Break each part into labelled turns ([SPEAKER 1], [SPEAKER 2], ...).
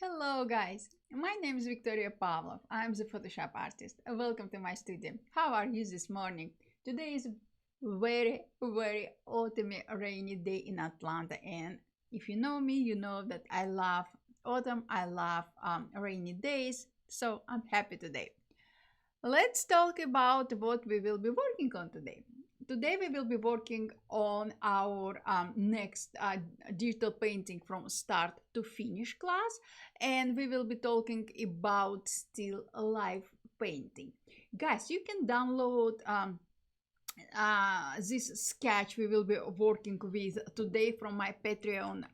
[SPEAKER 1] Hello guys, my name is Victoria Pavlov. I'm the Photoshop artist. Welcome to my studio. How are you this morning? Today is very autumny rainy day in Atlanta, and if you know me, you know that I love autumn. I love rainy days, so I'm happy today. Let's talk about what we will be working on today. Today we will be working on our next digital painting from start to finish class, and we will be talking about still life painting. Guys, you can download this sketch we will be working with today from my Patreon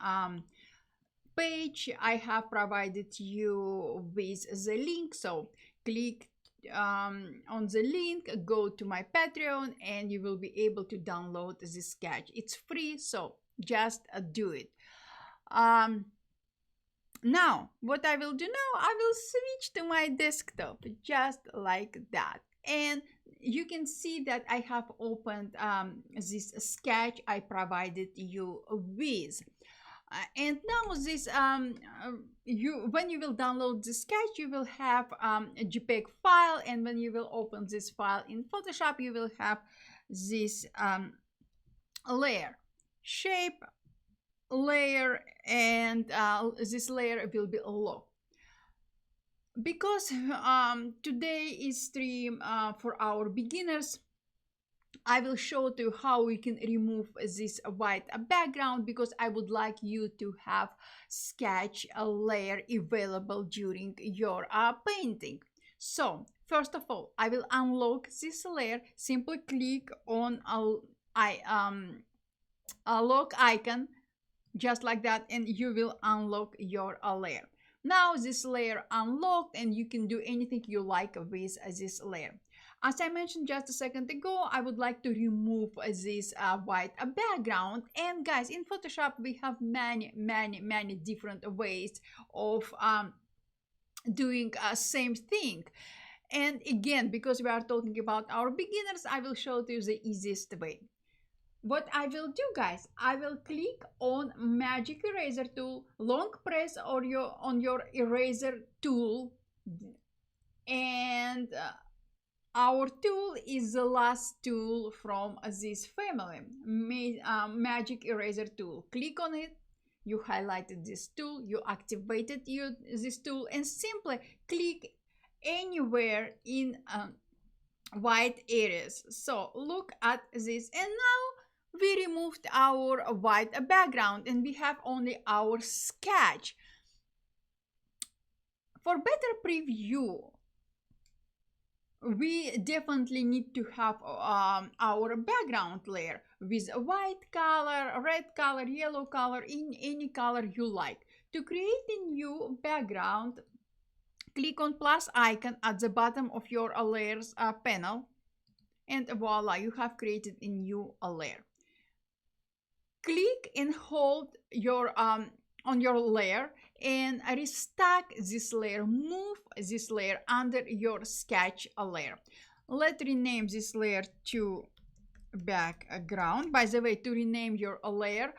[SPEAKER 1] page. I have provided you with the link, so click on the link, go to my Patreon, and you will be able to download this sketch. It's free, so just do it. Now what I will do now, I will switch to my desktop just like that, and you can see that I have opened this sketch I provided you with. And now this when you will download the sketch, you will have a JPEG file, and when you will open this file in Photoshop, you will have this layer, shape layer, and this layer will be locked. Because today is stream for our beginners, I will show you how we can remove this white background, because I would like you to have sketch a layer available during your painting. So first of all, I will unlock this layer. Simply click on a lock icon just like that, and you will unlock your layer. Now this layer unlocked, and you can do anything you like with this layer. As I mentioned just a second ago, I would like to remove this white background. And guys, in Photoshop, we have many different ways of doing same thing. And again, because we are talking about our beginners, I will show you the easiest way. What I will do, guys, I will click on magic eraser tool, long press on your eraser tool, and our tool is the last tool from this family, magic eraser tool. Click on it. You highlighted this tool, you activated this tool, and simply click anywhere in white areas. So look at this, and now we removed our white background, and we have only our sketch. For better preview, we definitely need to have our background layer with a white color, red color, yellow color, in any color you like. To create a new background, click on plus icon at the bottom of your layers panel, and voila, you have created a new layer. Click and hold your on your layer and restack this layer. Move this layer under your sketch layer. Let's rename this layer to background. By the way, to rename your layer,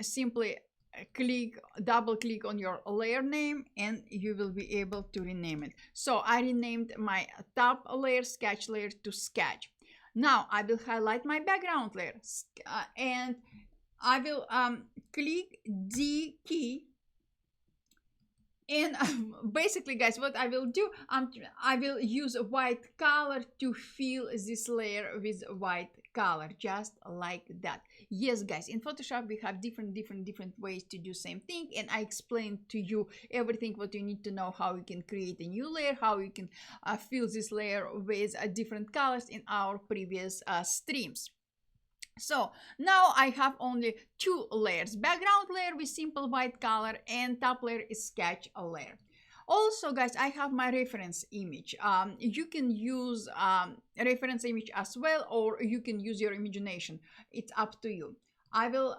[SPEAKER 1] simply double click on your layer name, and you will be able to rename it. So I renamed my top layer, sketch layer, to sketch. Now I will highlight my background layer, and I will click D key, and basically, guys, what I will do, I will use a white color to fill this layer with white color, just like that. Yes, guys, in Photoshop we have different ways to do same thing, and I explained to you everything what you need to know, how you can create a new layer, how you can fill this layer with different colors in our previous streams. So now I have only two layers: background layer with simple white color, and top layer is sketch layer. Also, guys, I have my reference image. You can use reference image as well, or you can use your imagination. It's up to you. I will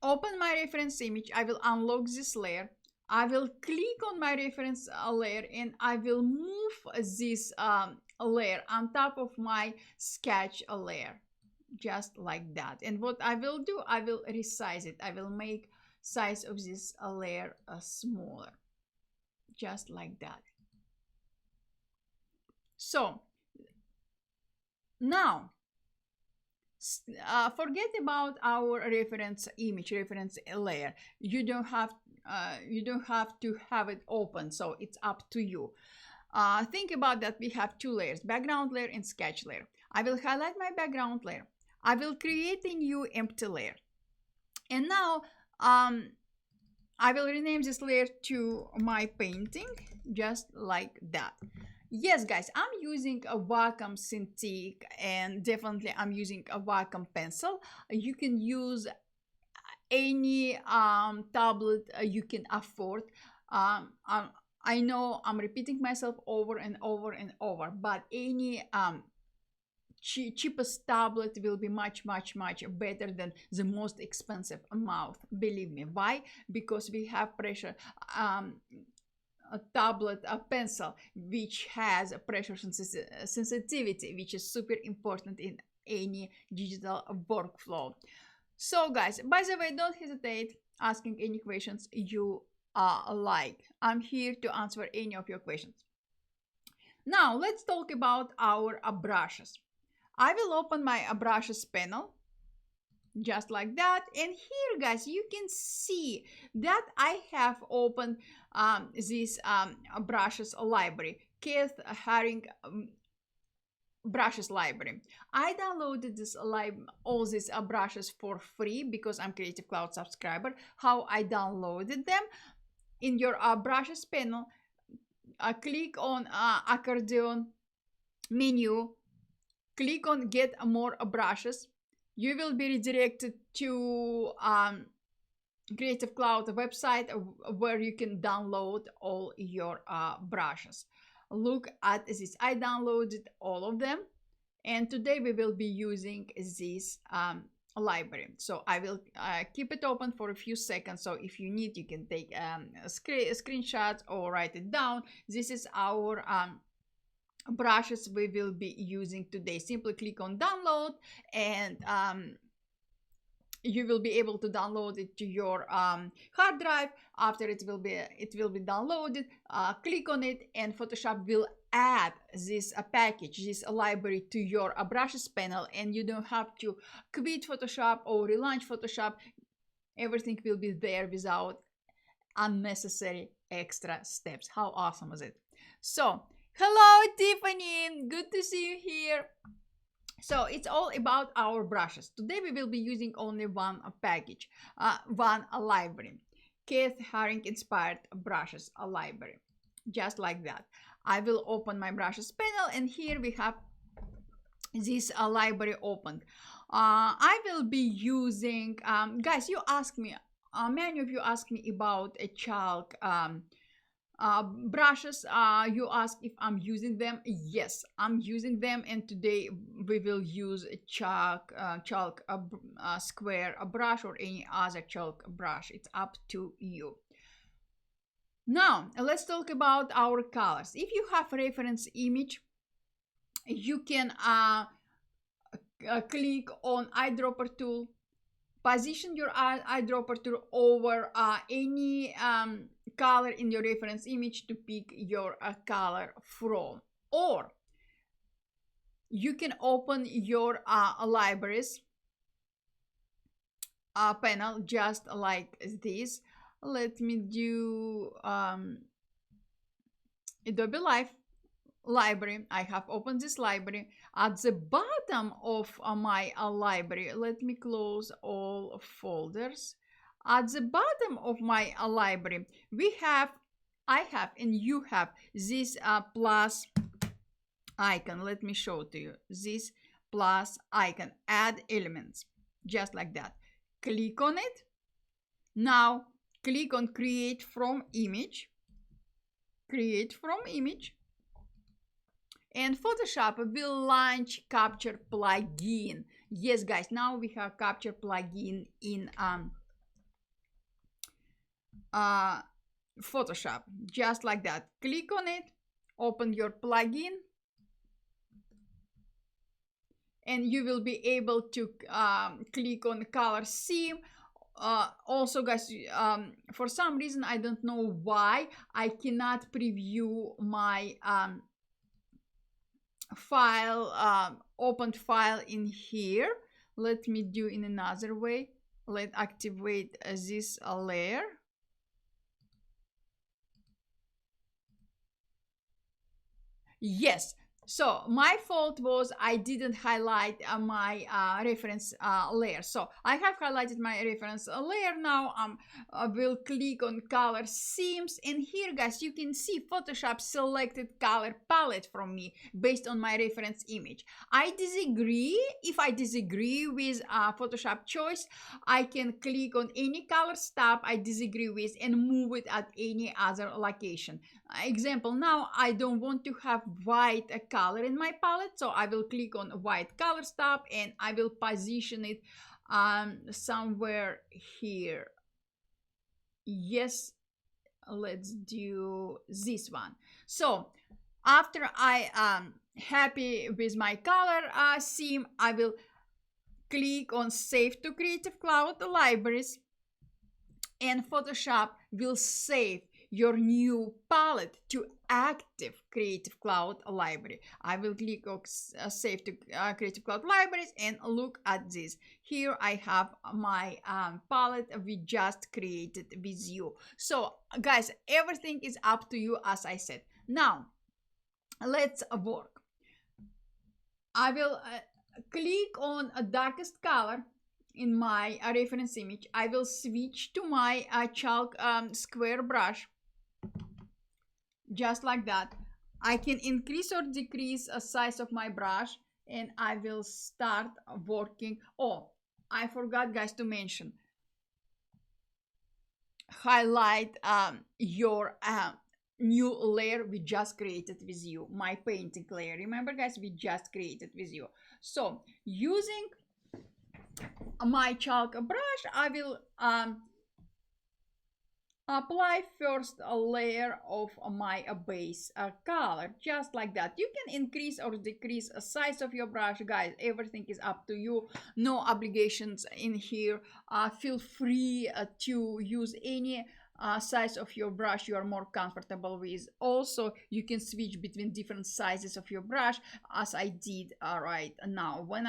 [SPEAKER 1] open my reference image. I will unlock this layer. I will click on my reference layer, and I will move this layer on top of my sketch layer, just like that. And what I will do, I will resize it. I will make size of this layer smaller, just like that. So now forget about our reference image, reference layer. You don't have to have it open, so it's up to you. Think about that. We have two layers, background layer and sketch layer. I will highlight my background layer. I will create a new empty layer. And now I will rename this layer to my painting, just like that. Yes, guys, I'm using a Wacom Cintiq, and definitely I'm using a Wacom pencil. You can use any tablet you can afford. I know I'm repeating myself over and over and over, but any cheapest tablet will be much better than the most expensive mouse. Believe me. Why? Because we have pressure a tablet, a pencil, which has a pressure sensitivity, which is super important in any digital workflow. So guys, by the way, don't hesitate asking any questions you like. I'm here to answer any of your questions. Now let's talk about our brushes. I will open my brushes panel, just like that. And here, guys, you can see that I have opened this brushes library, Keith Haring brushes library. I downloaded all these brushes for free because I'm Creative Cloud subscriber. How I downloaded them: in your brushes panel, click on accordion menu, click on get more brushes. You will be redirected to Creative Cloud website where you can download all your brushes. Look at this. I downloaded all of them, and today we will be using this library. So I will keep it open for a few seconds. So if you need, you can take screenshots or write it down. This is our brushes we will be using today. Simply click on download, and you will be able to download it to your hard drive. After it will be downloaded, click on it, and Photoshop will add this package, this library, to your brushes panel, and you don't have to quit Photoshop or relaunch Photoshop. Everything will be there without unnecessary extra steps. How awesome is it? So hello, Tiffany, good to see you here. So it's all about our brushes. Today we will be using only one package, one library, Keith Haring inspired brushes library, just like that. I will open my brushes panel, and here we have this library opened. I will be using, guys, you asked me, many of you asked me about a chalk brushes. You ask if I'm using them. Yes, I'm using them, and today we will use a chalk square brush or any other chalk brush. It's up to you. Now let's talk about our colors. If you have reference image, you can click on eyedropper tool, position your eyedropper tool over any color in your reference image to pick your color from. Or you can open your libraries panel just like this. Let me do Adobe library. I have opened this library. At the bottom of my library, let me close all folders. At the bottom of my library, I have, and you have this plus icon. Let me show to you this plus icon. Add elements, just like that. Click on it. Now click on create from image. Create from image. And Photoshop will launch Capture plugin. Yes, guys, now we have Capture plugin in Photoshop, just like that. Click on it, open your plugin, and you will be able to click on color scheme, also guys, for some reason I don't know why I cannot preview my file, opened file in here. Let me do in another way. Let's activate this layer. Yes. So my fault was I didn't highlight my reference layer. So I have highlighted my reference layer now. I will click on color seams, and here guys you can see Photoshop selected color palette from me based on my reference image. I disagree. If I disagree with Photoshop choice, I can click on any color stop I disagree with and move it at any other location. Example, now I don't want to have white color in my palette, so I will click on white color stop and I will position it somewhere here. Yes, let's do this one. So after I happy with my color scheme, I will click on save to Creative Cloud libraries, and Photoshop will save your new palette to active Creative Cloud library. I will click on save to Creative Cloud libraries and look at this. Here I have my palette we just created with you. So guys, everything is up to you, as I said. Now let's work. I will click on a darkest color in my reference image. I will switch to my chalk square brush, just like that. I can increase or decrease the size of my brush, and I will start working. Oh, I forgot guys to mention, highlight your new layer we just created with you, my painting layer. Remember guys, we just created with you. So using my chalk brush, I will apply first a layer of my base color, just like that. You can increase or decrease the size of your brush, guys. Everything is up to you. No obligations in here. Feel free to use any size of your brush you are more comfortable with. Also, you can switch between different sizes of your brush, as I did right now. When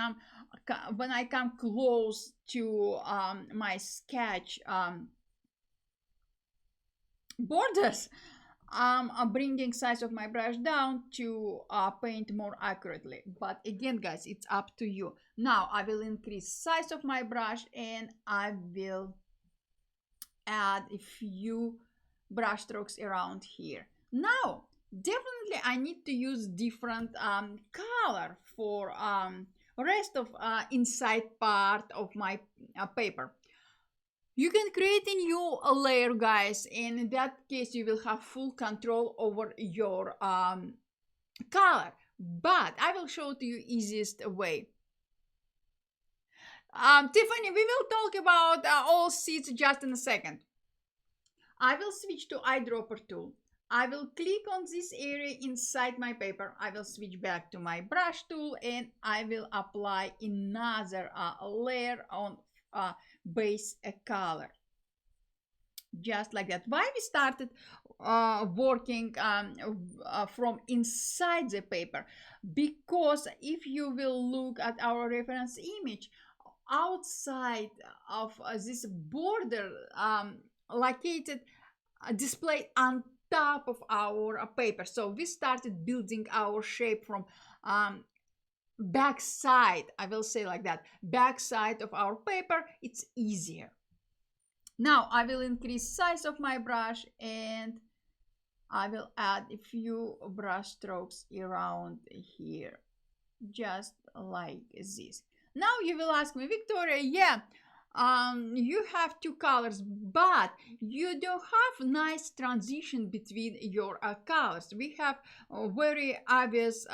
[SPEAKER 1] I come close to my sketch borders, I'm bringing size of my brush down to paint more accurately. But again guys, it's up to you. Now I will increase size of my brush and I will add a few brush strokes around here. Now definitely I need to use different color for rest of inside part of my paper. You can create a new layer, guys, and in that case you will have full control over your color. But I will show to you easiest way. Tiffany, we will talk about all seeds just in a second. I will switch to eyedropper tool. I will click on this area inside my paper. I will switch back to my brush tool and I will apply another layer on base color, just like that. Why we started working from inside the paper? Because if you will look at our reference image, outside of this border located displayed on top of our paper. So we started building our shape from back side, I will say like that, back side of our paper. It's easier. Now I will increase size of my brush and I will add a few brush strokes around here, just like this. Now you will ask me, Victoria, yeah, you have two colors, but you don't have nice transition between your colors. We have a very obvious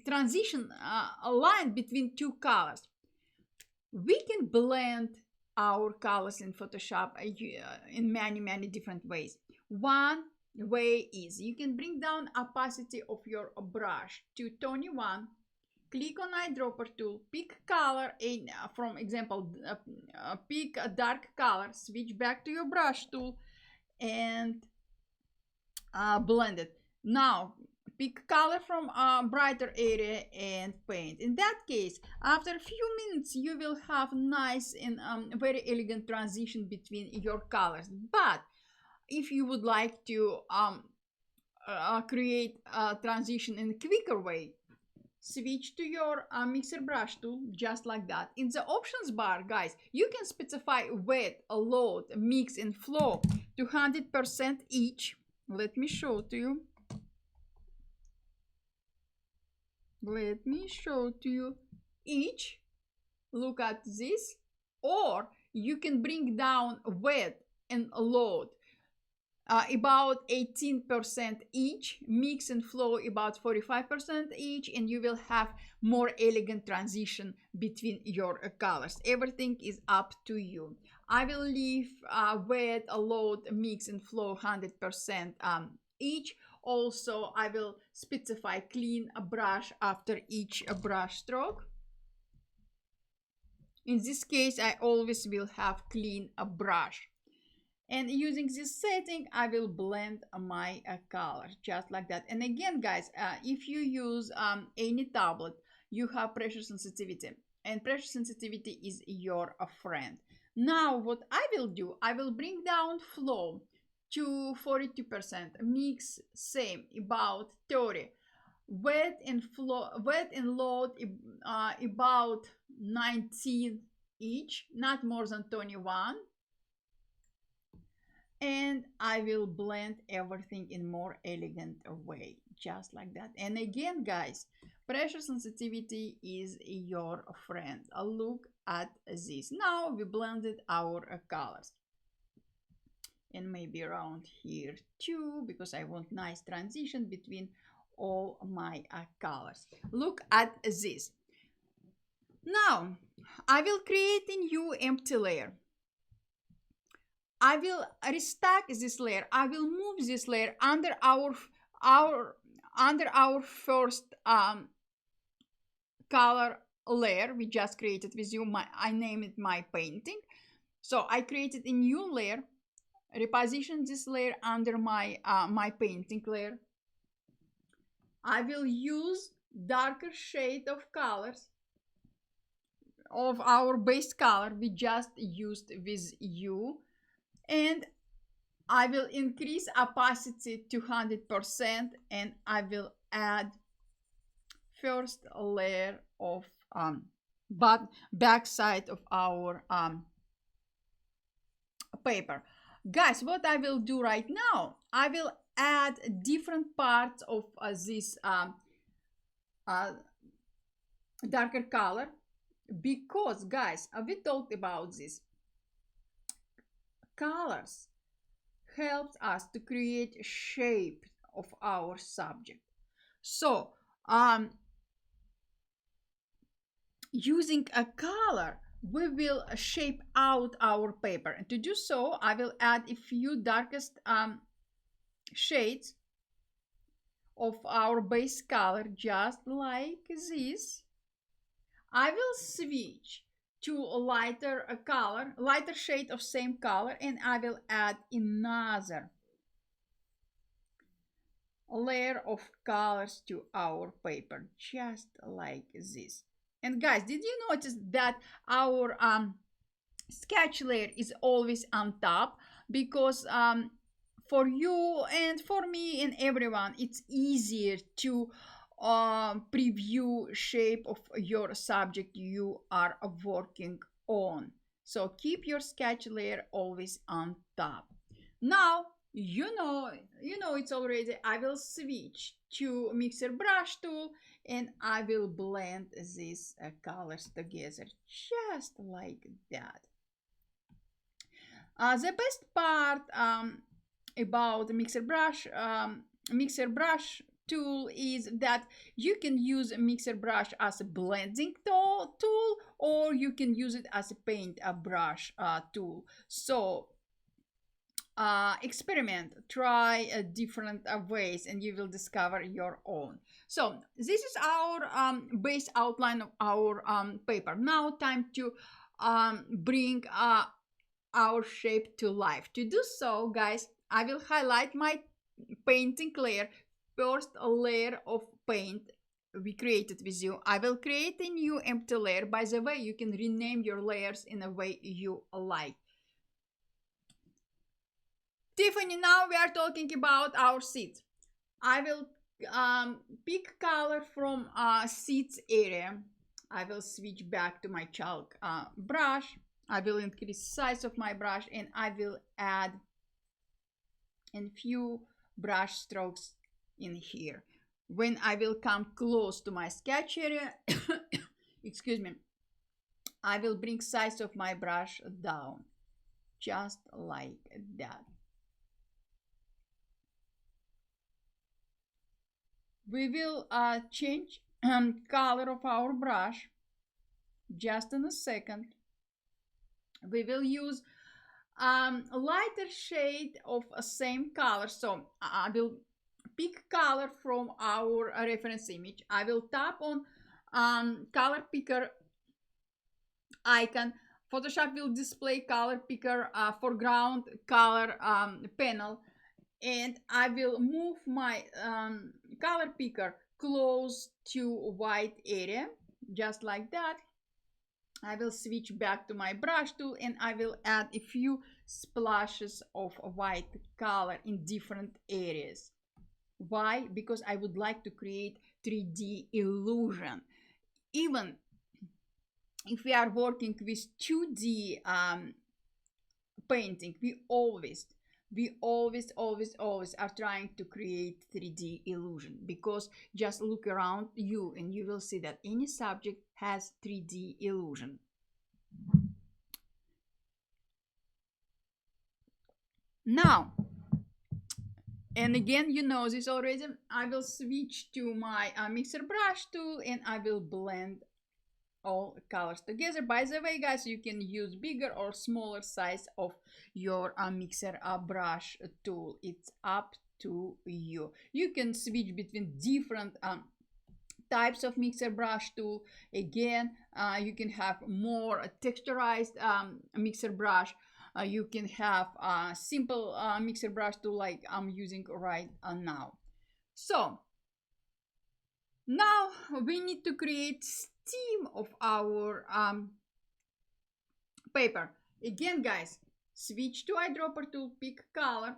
[SPEAKER 1] transition line between two colors. We can blend our colors in Photoshop in many different ways. One way is you can bring down opacity of your brush to 21 click on eyedropper tool, pick color, and from example, pick a dark color, switch back to your brush tool, and blend it. Now, pick color from a brighter area and paint. In that case, after a few minutes, you will have nice and very elegant transition between your colors. But if you would like to create a transition in a quicker way, switch to your mixer brush tool, just like that. In the options bar, guys, you can specify wet, load, mix, and flow to 100% each. Let me show to you. Let me show to you each. Look at this. Or you can bring down wet and load about 18% each, mix and flow about 45% each, and you will have more elegant transition between your colors. Everything is up to you. I will leave wet, load, mix, and flow 100% each. Also, I will specify clean a brush after each brush stroke. In this case, I always will have clean a brush. And using this setting, I will blend my color just like that. And again, guys, if you use any tablet, you have pressure sensitivity, and pressure sensitivity is your friend. Now, what I will do, I will bring down flow to 42%, mix same about 30, wet and load about 19 each, not more than 21. And I will blend everything in more elegant way, just like that. And again, guys, pressure sensitivity is your friend. Look at this. Now we blended our colors, and maybe around here too, because I want nice transition between all my colors. Look at this. Now I will create a new empty layer. I will restack this layer. I will move this layer under our first color layer we just created with you. I named it my painting. So I created a new layer, reposition this layer under my my painting layer. I will use darker shade of colors of our base color we just used with you. And I will increase opacity to 100%, and I will add first layer of back side of our paper. Guys, what I will do right now, I will add different parts of this darker color, because guys, we talked about this. Colors helps us to create shape of our subject. So using a color, we will shape out our paper, and to do so I will add a few darkest shades of our base color, just like this. I will switch to a lighter color, lighter shade of same color, and I will add another layer of colors to our paper, just like this. And guys, did you notice that our sketch layer is always on top? Because for you and for me and everyone, it's easier to preview shape of your subject you are working on. So keep your sketch layer always on top. Now you know it's already. I will switch to mixer brush tool, and I will blend these colors together, just like that. The best part about mixer brush tool is that you can use a mixer brush as a blending tool, or you can use it as a paint brush tool. So experiment, try different ways, and you will discover your own. So this is our base outline of our paper. Now time to bring our shape to life. To do so, guys, I will highlight my painting layer. First layer of paint we created with you. I will create a new empty layer. By the way, you can rename your layers in a way you like. Tiffany, now we are talking about our seeds. I will pick color from seeds area. I will switch back to my chalk brush. I will increase size of my brush, and I will add a few brush strokes in here. When I will come close to my sketch area, excuse me, I will bring size of my brush down, just like that. We will change color of our brush just in a second. We will use a lighter shade of a same color. So I will pick color from our reference image. I will tap on color picker icon. Photoshop will display color picker foreground color panel, and I will move my color picker close to white area, just like that. I will switch back to my brush tool, and I will add a few splashes of white color in different areas. Why? Because I would like to create 3D illusion. Even if we are working with 2D painting, we always are trying to create 3D illusion, because just look around you and you will see that any subject has 3D illusion. Now, and again, you know this already, I will switch to my mixer brush tool, and I will blend all colors together. By the way, guys, you can use bigger or smaller size of your mixer brush tool. It's up to you. You can switch between different types of mixer brush tool. Again, you can have more texturized mixer brush. You can have a simple mixer brush tool like I'm using right now. So now we need to create theme of our paper. Again, guys, switch to eyedropper tool, pick color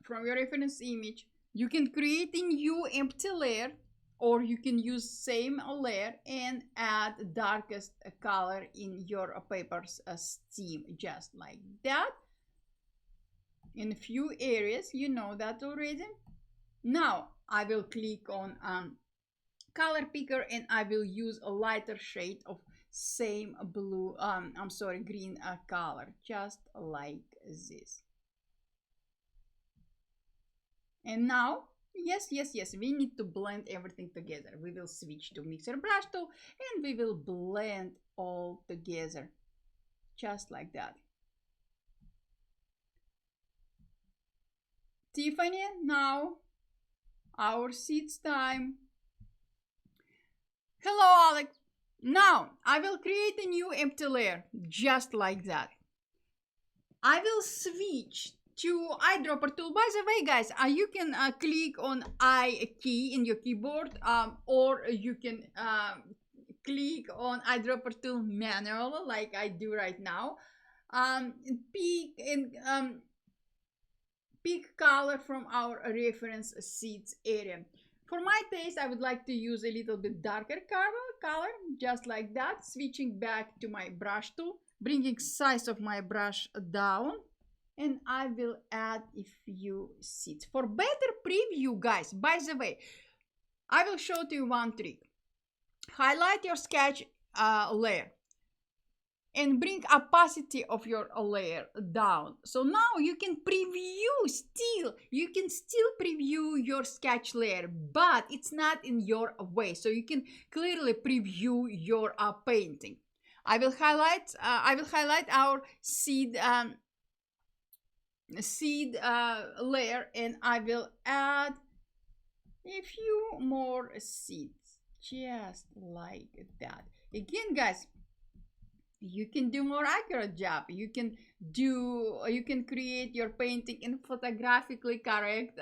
[SPEAKER 1] from your reference image. You can create a new empty layer, or you can use same layer and add darkest color in your paper's theme, just like that. In a few areas, you know that already. Now I will click on color picker, and I will use a lighter shade of same blue green color, just like this. And now, yes, we need to blend everything together. We will switch to mixer brush tool, and we will blend all together, just like that. Tiffany, now our seeds time. Hello, Alex. Now I will create a new empty layer, just like that. I will switch to eyedropper tool. By the way, guys, you can click on I key in your keyboard, or you can click on eyedropper tool manually, like I do right now. Pick color from our reference seeds area. For my taste, I would like to use a little bit darker color, just like that. Switching back to my brush tool, bringing size of my brush down, and I will add a few seeds. For better preview, guys, by the way, I will show you one trick. Highlight your sketch layer and bring opacity of your layer down. So now you can you can still preview your sketch layer, but it's not in your way. So you can clearly preview your painting. I will highlight our seed layer, and I will add a few more seeds, just like that. Again, guys, you can do more accurate job. You can create your painting in photographically correct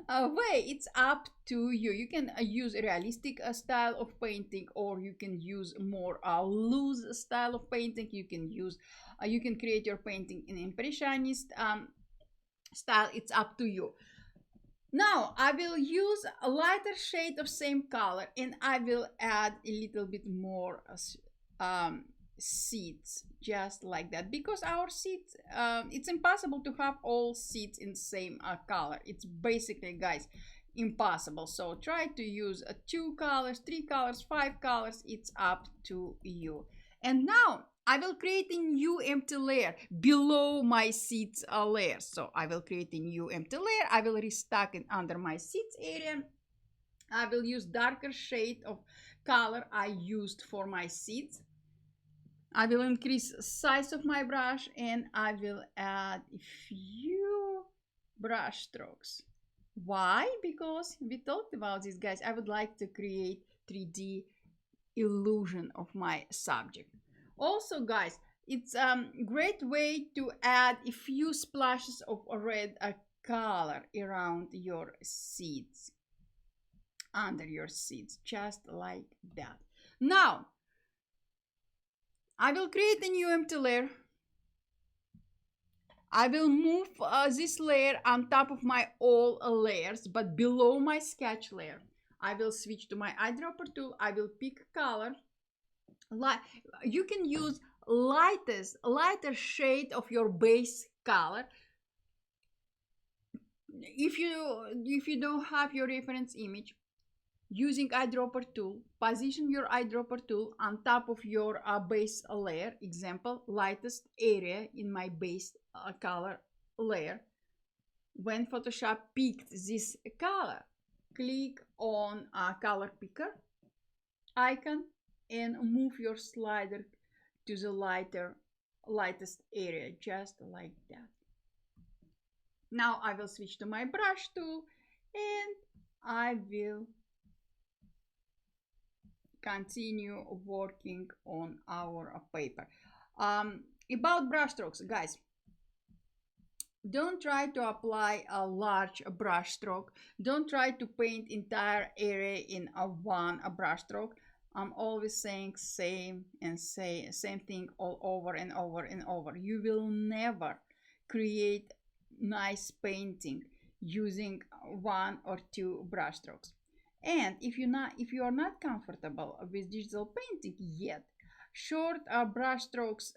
[SPEAKER 1] way. It's up to you. You can use a realistic style of painting, or you can use more loose style of painting. You can create your painting in impressionist style. It's up to you. Now I will use a lighter shade of same color, and I will add a little bit more um, seeds, just like that, because our seeds, it's impossible to have all seeds in same color. It's basically, guys, impossible. So try to use 2 colors, 3 colors, 5 colors. It's up to you. And now I will create a new empty layer below my seeds layer. So I will create a new empty layer. I will restock it under my seeds area. I will use darker shade of color I used for my seeds. I will increase size of my brush, and I will add a few brush strokes. Why? Because we talked about this, guys. I would like to create 3D illusion of my subject. Also, guys, it's a great way to add a few splashes of red color around your seeds, under your seeds, just like that. Now I will create a new empty layer. I will move this layer on top of my all layers, but below my sketch layer. I will switch to my eyedropper tool. I will pick color. You can use lighter shade of your base color. If you don't have your reference image, using eyedropper tool, position your eyedropper tool on top of your base layer. Example, lightest area in my base color layer. When Photoshop picked this color, click on color picker icon and move your slider to the lightest area, just like that. Now I will switch to my brush tool, and I will continue working on our paper. About brush strokes, guys, don't try to apply a large brush stroke. Don't try to paint entire area in one brush stroke. I'm always saying same thing all over and over and over. You will never create nice painting using 1 or 2 brush strokes. And if you are not comfortable with digital painting yet, short brush strokes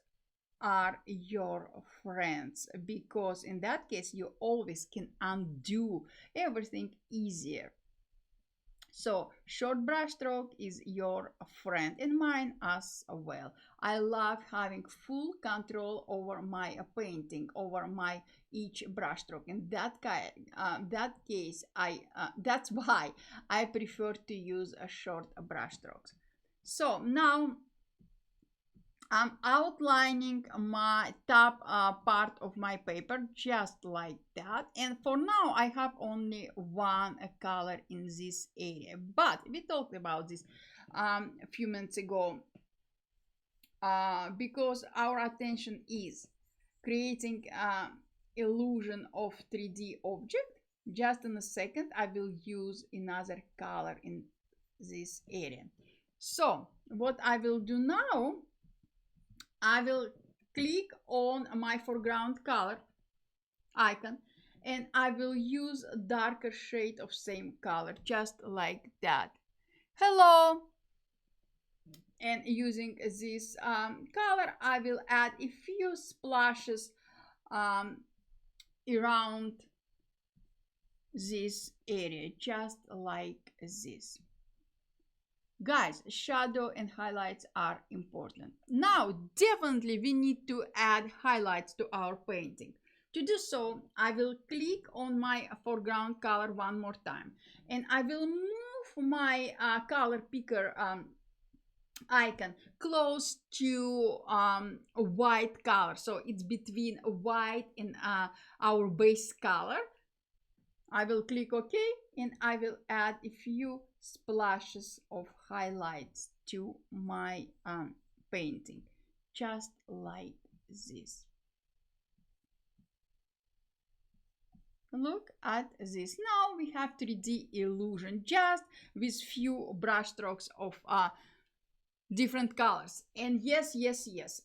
[SPEAKER 1] are your friends, because in that case you always can undo everything easier. So short brush stroke is your friend, and mine as well. I love having full control over my painting, over my each brush stroke. In that case, that's why I prefer to use a short brush strokes. So now I'm outlining my top part of my paper, just like that. And for now, I have only one color in this area. But we talked about this a few minutes ago, because our attention is creating illusion of 3D object. Just in a second, I will use another color in this area. So what I will do now, I will click on my foreground color icon, and I will use a darker shade of same color, just like that. Hello! And using this color, I will add a few splashes around this area, just like this. Guys, shadow and highlights are important. Now, definitely we need to add highlights to our painting. To do so, I will click on my foreground color one more time, and I will move my color picker icon close to a white color. So it's between white and our base color. I will click OK, and I will add a few splashes of highlights to my painting, just like this. Look at this. Now we have 3D illusion just with few brush strokes of different colors. And yes,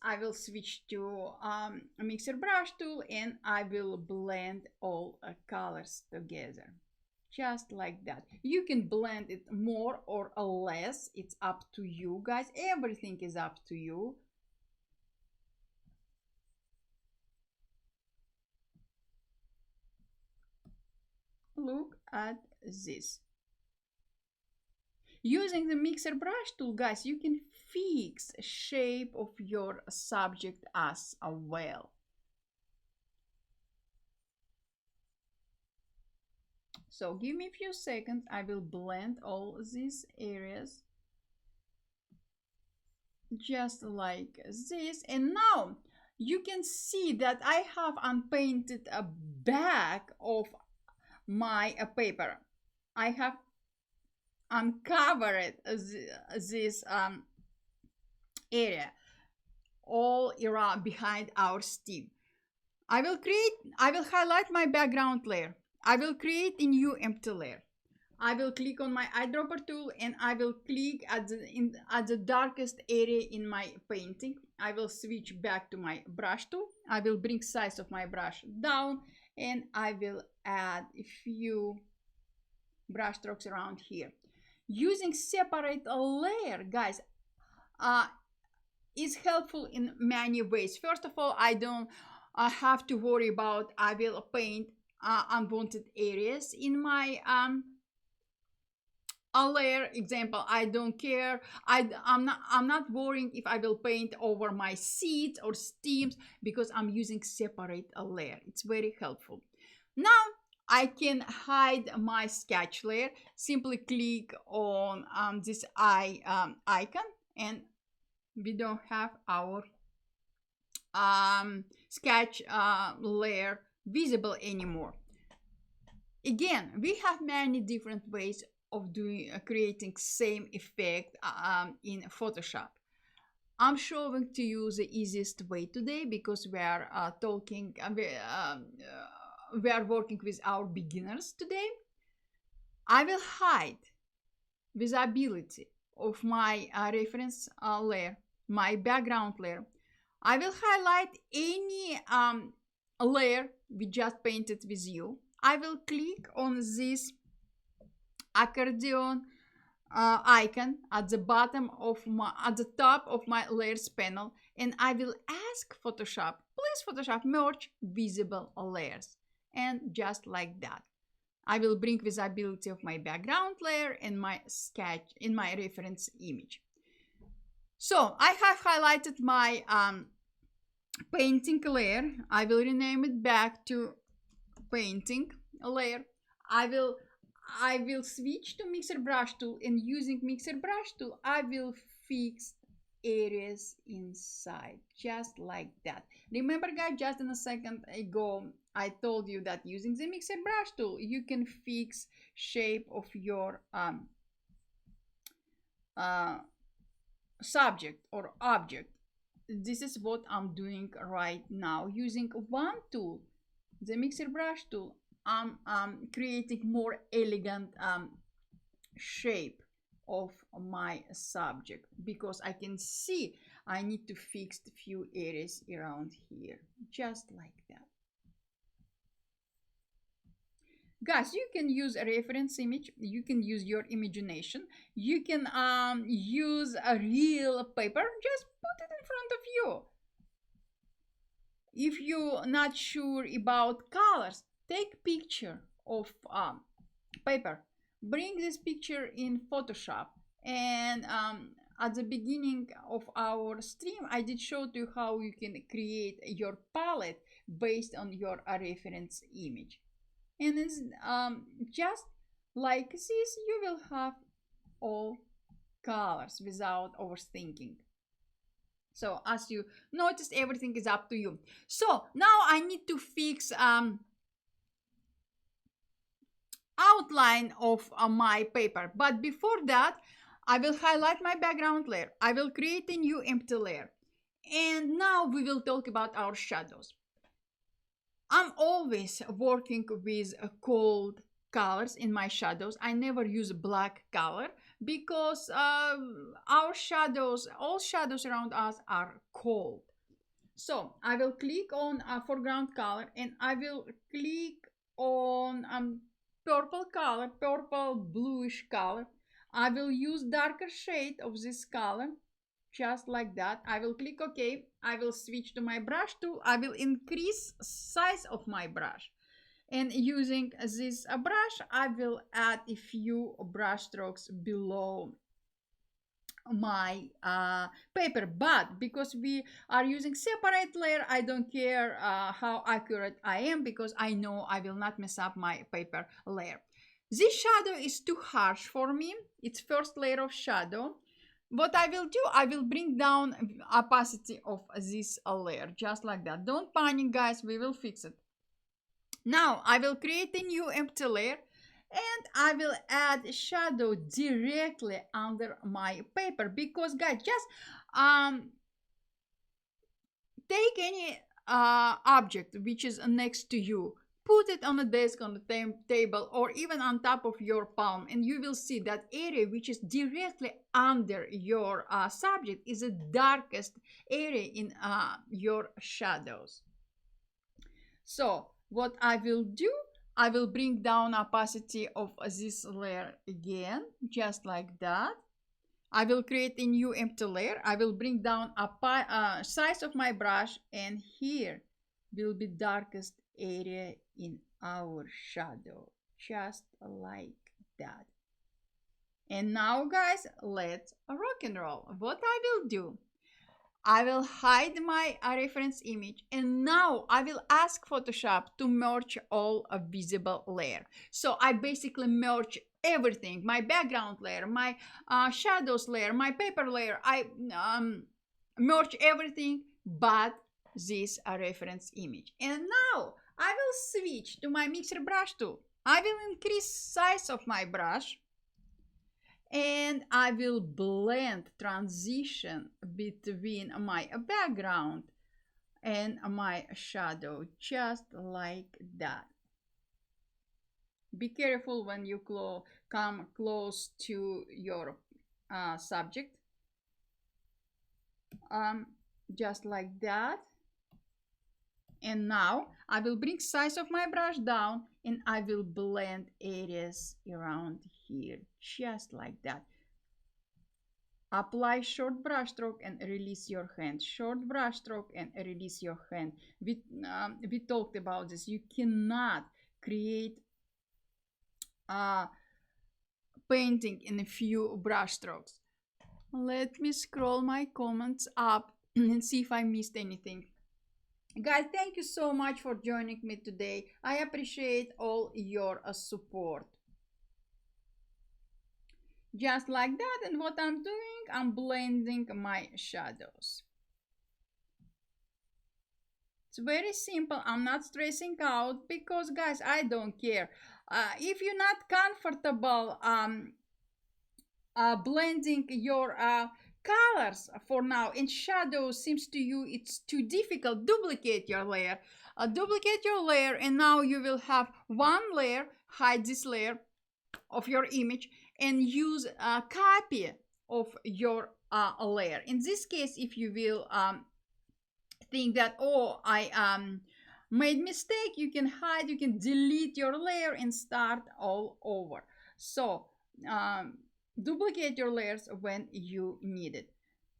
[SPEAKER 1] I will switch to a mixer brush tool, and I will blend all colors together, just like that. You can blend it more or less, it's up to you guys, everything is up to you. Look at this. Using the mixer brush tool, guys, you can fix shape of your subject as well. So give me a few seconds. I will blend all these areas just like this. And now you can see that I have unpainted a back of my paper. I have uncovered this area all around behind our stem. I will highlight my background layer. I will create a new empty layer. I will click on my eyedropper tool, and I will click at the darkest area in my painting. I will switch back to my brush tool. I will bring size of my brush down, and I will add a few brush strokes around here. Using separate layer, guys, is helpful in many ways. First of all, I don't have to worry about I will paint unwanted areas in my a layer. Example, I don't care. I'm not worrying if I will paint over my seeds or stems, because I'm using separate a layer. It's very helpful. Now I can hide my sketch layer. Simply click on this icon, and we don't have our sketch layer visible anymore. Again, we have many different ways of doing creating same effect in Photoshop. I'm showing to you the easiest way today, because we are we are working with our beginners today. I will hide visibility of my reference layer, my background layer. I will highlight any layer we just painted with you. I will click on this accordion icon at the bottom of at the top of my layers panel, and I will ask Photoshop, please Photoshop merge visible layers, and just like that I will bring visibility of my background layer and my sketch in my reference image. So I have highlighted my painting layer. I will rename it back to painting layer. I will switch to mixer brush tool, and using mixer brush tool I will fix areas inside, just like that. Remember guys, just in a second ago I told you that using the mixer brush tool you can fix shape of your subject or object. This is what I'm doing right now. Using one tool, the mixer brush tool, I'm creating more elegant shape of my subject, because I can see I need to fix a few areas around here, just like that. Guys, you can use a reference image, you can use your imagination, you can use a real paper, just put it in front of you. If you're not sure about colors, take picture of paper, bring this picture in Photoshop, and at the beginning of our stream I did show you how you can create your palette based on your reference image. And it's just like this, you will have all colors without overthinking. So as you noticed, everything is up to you. So now I need to fix outline of my paper. But before that, I will highlight my background layer. I will create a new empty layer. And now we will talk about our shadows. I'm always working with cold colors in my shadows. I never use black color because our shadows, all shadows around us are cold. So I will click on foreground color and I will click on purple color, purple bluish color. I will use darker shade of this color, just like that. I will click OK. I will switch to my brush tool. I will increase size of my brush. And using this brush, I will add a few brush strokes below my paper, but because we are using separate layer, I don't care how accurate I am, because I know I will not mess up my paper layer. This shadow is too harsh for me. It's first layer of shadow. What I will do, I will bring down opacity of this layer, just like that. Don't panic, guys, we will fix it. Now I will create a new empty layer and I will add shadow directly under my paper, because guys, just take any object which is next to you, put it on a desk, on the table, or even on top of your palm, and you will see that area which is directly under your subject is the darkest area in your shadows. So what I will do, I will bring down opacity of this layer again, just like that. I will create a new empty layer. I will bring down size of my brush, and here will be darkest area in our shadow, just like that. And now, guys, let's rock and roll. What I will do, I will hide my reference image, and now I will ask Photoshop to merge all visible layer. So I basically merge everything, my background layer, my shadows layer, my paper layer. I merge everything but this reference image. And now I will switch to my mixer brush tool. I will increase size of my brush, and I will blend transition between my background and my shadow, just like that. Be careful when you come close to your subject, just like that. And now I will bring size of my brush down and I will blend areas around here, just like that. Apply short brush stroke and release your hand. Short brush stroke and release your hand. We talked about this. You cannot create painting in a few brush strokes. Let me scroll my comments up and see if I missed anything. Guys, thank you so much for joining me today. I appreciate all your support. Just like that, and what I'm doing, I'm blending my shadows. It's very simple. I'm not stressing out because, guys, I don't care. If you're not comfortable blending your colors for now, and shadow seems to you it's too difficult, duplicate your layer. Duplicate your layer, and now you will have one layer. Hide this layer of your image and use a copy of your layer. In this case, if you will think that, oh, I made mistake, you can hide, you can delete your layer and start all over. So duplicate your layers when you need it.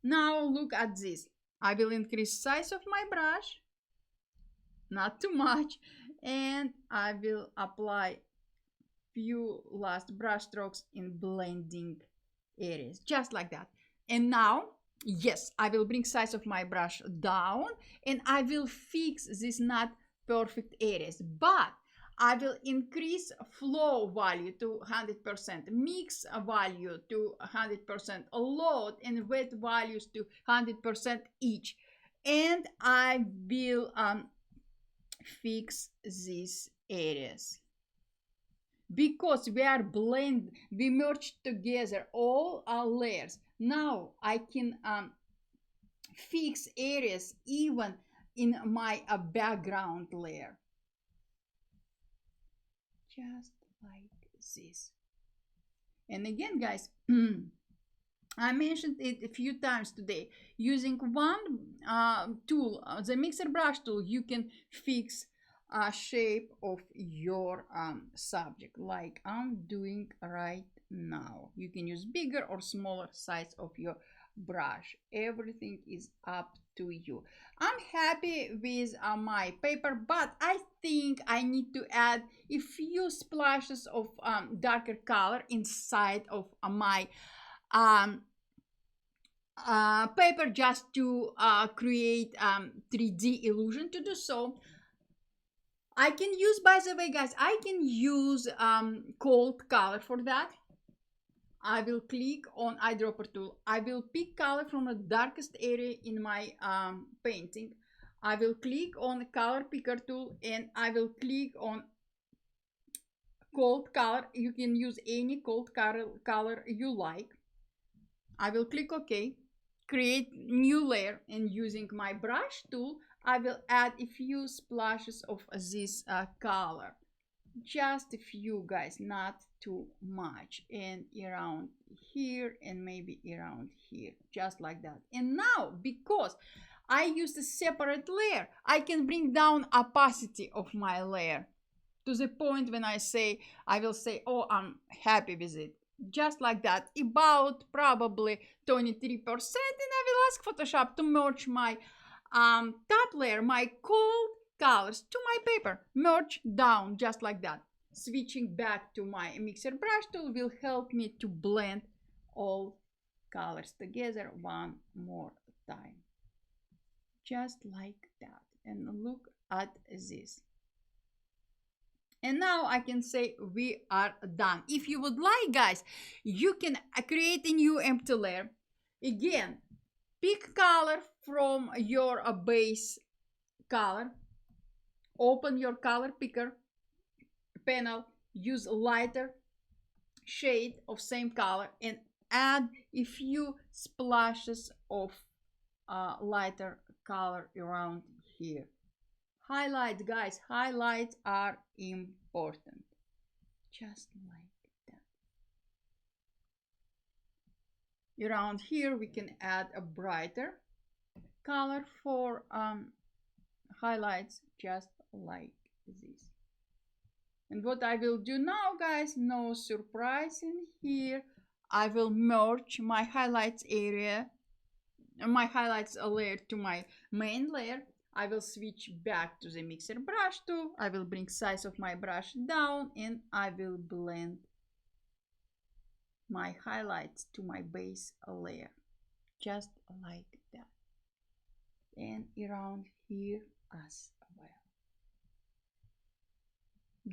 [SPEAKER 1] Now look at this. I will increase size of my brush, not too much, and I will apply few last brush strokes in blending areas, just like that. And now, yes, I will bring size of my brush down and I will fix these not perfect areas, but I will increase flow value to 100%, mix value to 100%, load and wet values to 100% each. And I will fix these areas. because we merged together all our layers. Now I can fix areas even in my background layer, just like this. And again, guys, I mentioned it a few times today. Using one tool, the mixer brush tool, you can fix a shape of your subject, like I'm doing right now. You can use bigger or smaller size of your brush. Everything is up to you. I'm happy with my paper, but I think I need to add a few splashes of darker color inside of my um, paper, just to create 3D illusion. To do so, I can use, by the way, guys, I can use cold color for that. I will click on eyedropper tool. I will pick color from the darkest area in my painting. I will click on color picker tool and I will click on cold color. You can use any cold color you like. I will click OK, create new layer, and using my brush tool, I will add a few splashes of this color. Just a few, guys, not too much, and around here and maybe around here, just like that. And now, because I used a separate layer, I can bring down opacity of my layer to the point when I will say, oh, I'm happy with it. Just like that, about probably 23%, and I will ask Photoshop to merge my top layer, my cold colors, to my paper. Merge down, just like that. Switching back to my mixer brush tool will help me to blend all colors together one more time. Just like that. And look at this. And now I can say we are done. If you would like, guys, you can create a new empty layer. Again, pick color from your base color. Open your color picker panel, use lighter shade of same color, and add a few splashes of lighter color around here. Highlights, guys, highlights are important, just like that. Around here we can add a brighter color for highlights, just like this. And what I will do now, guys, no surprise in here, I will merge my highlights area, my highlights layer to my main layer. I will switch back to the mixer brush tool. I will bring size of my brush down and I will blend my highlights to my base layer, just like that. And around here as well.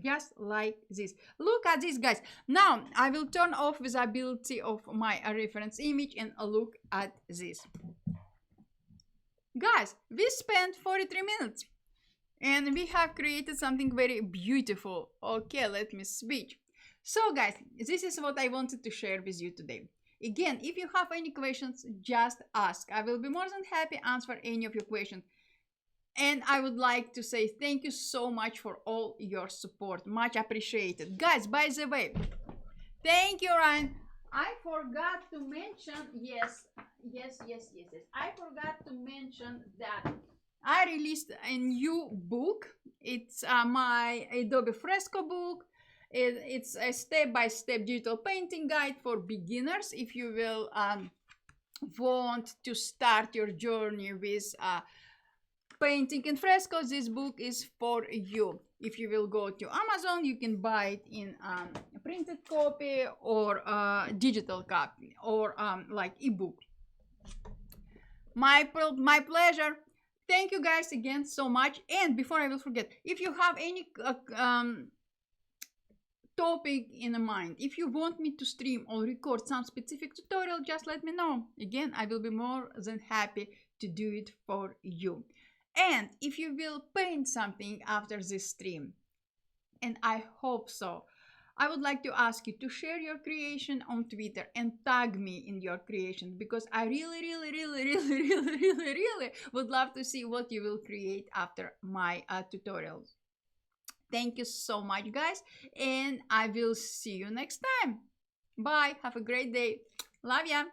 [SPEAKER 1] Just like this. Look at this, guys. Now I will turn off visibility of my reference image and look at this. Guys, we spent 43 minutes and we have created something very beautiful. Okay, let me switch. So guys, this is what I wanted to share with you today. Again, if you have any questions, just ask. I will be more than happy to answer any of your questions. And I would like to say thank you so much for all your support. Much appreciated. Guys, by the way, thank you, Ryan. I forgot to mention, yes. I forgot to mention that I released a new book. It's my Adobe Fresco book. It's a step-by-step digital painting guide for beginners. If you will want to start your journey with painting in fresco, this book is for you. If you will go to Amazon, you can buy it in a printed copy or digital copy or like ebook. My pleasure. Thank you guys again so much. And before I will forget, if you have any topic in mind, if you want me to stream or record some specific tutorial, just let me know. Again, I will be more than happy to do it for you. And if you will paint something after this stream, and I hope so, I would like to ask you to share your creation on Twitter and tag me in your creation, because I really, really, really, really, really, really, really would love to see what you will create after my tutorials. Thank you so much, guys, and I will see you next time. Bye. Have a great day. Love ya.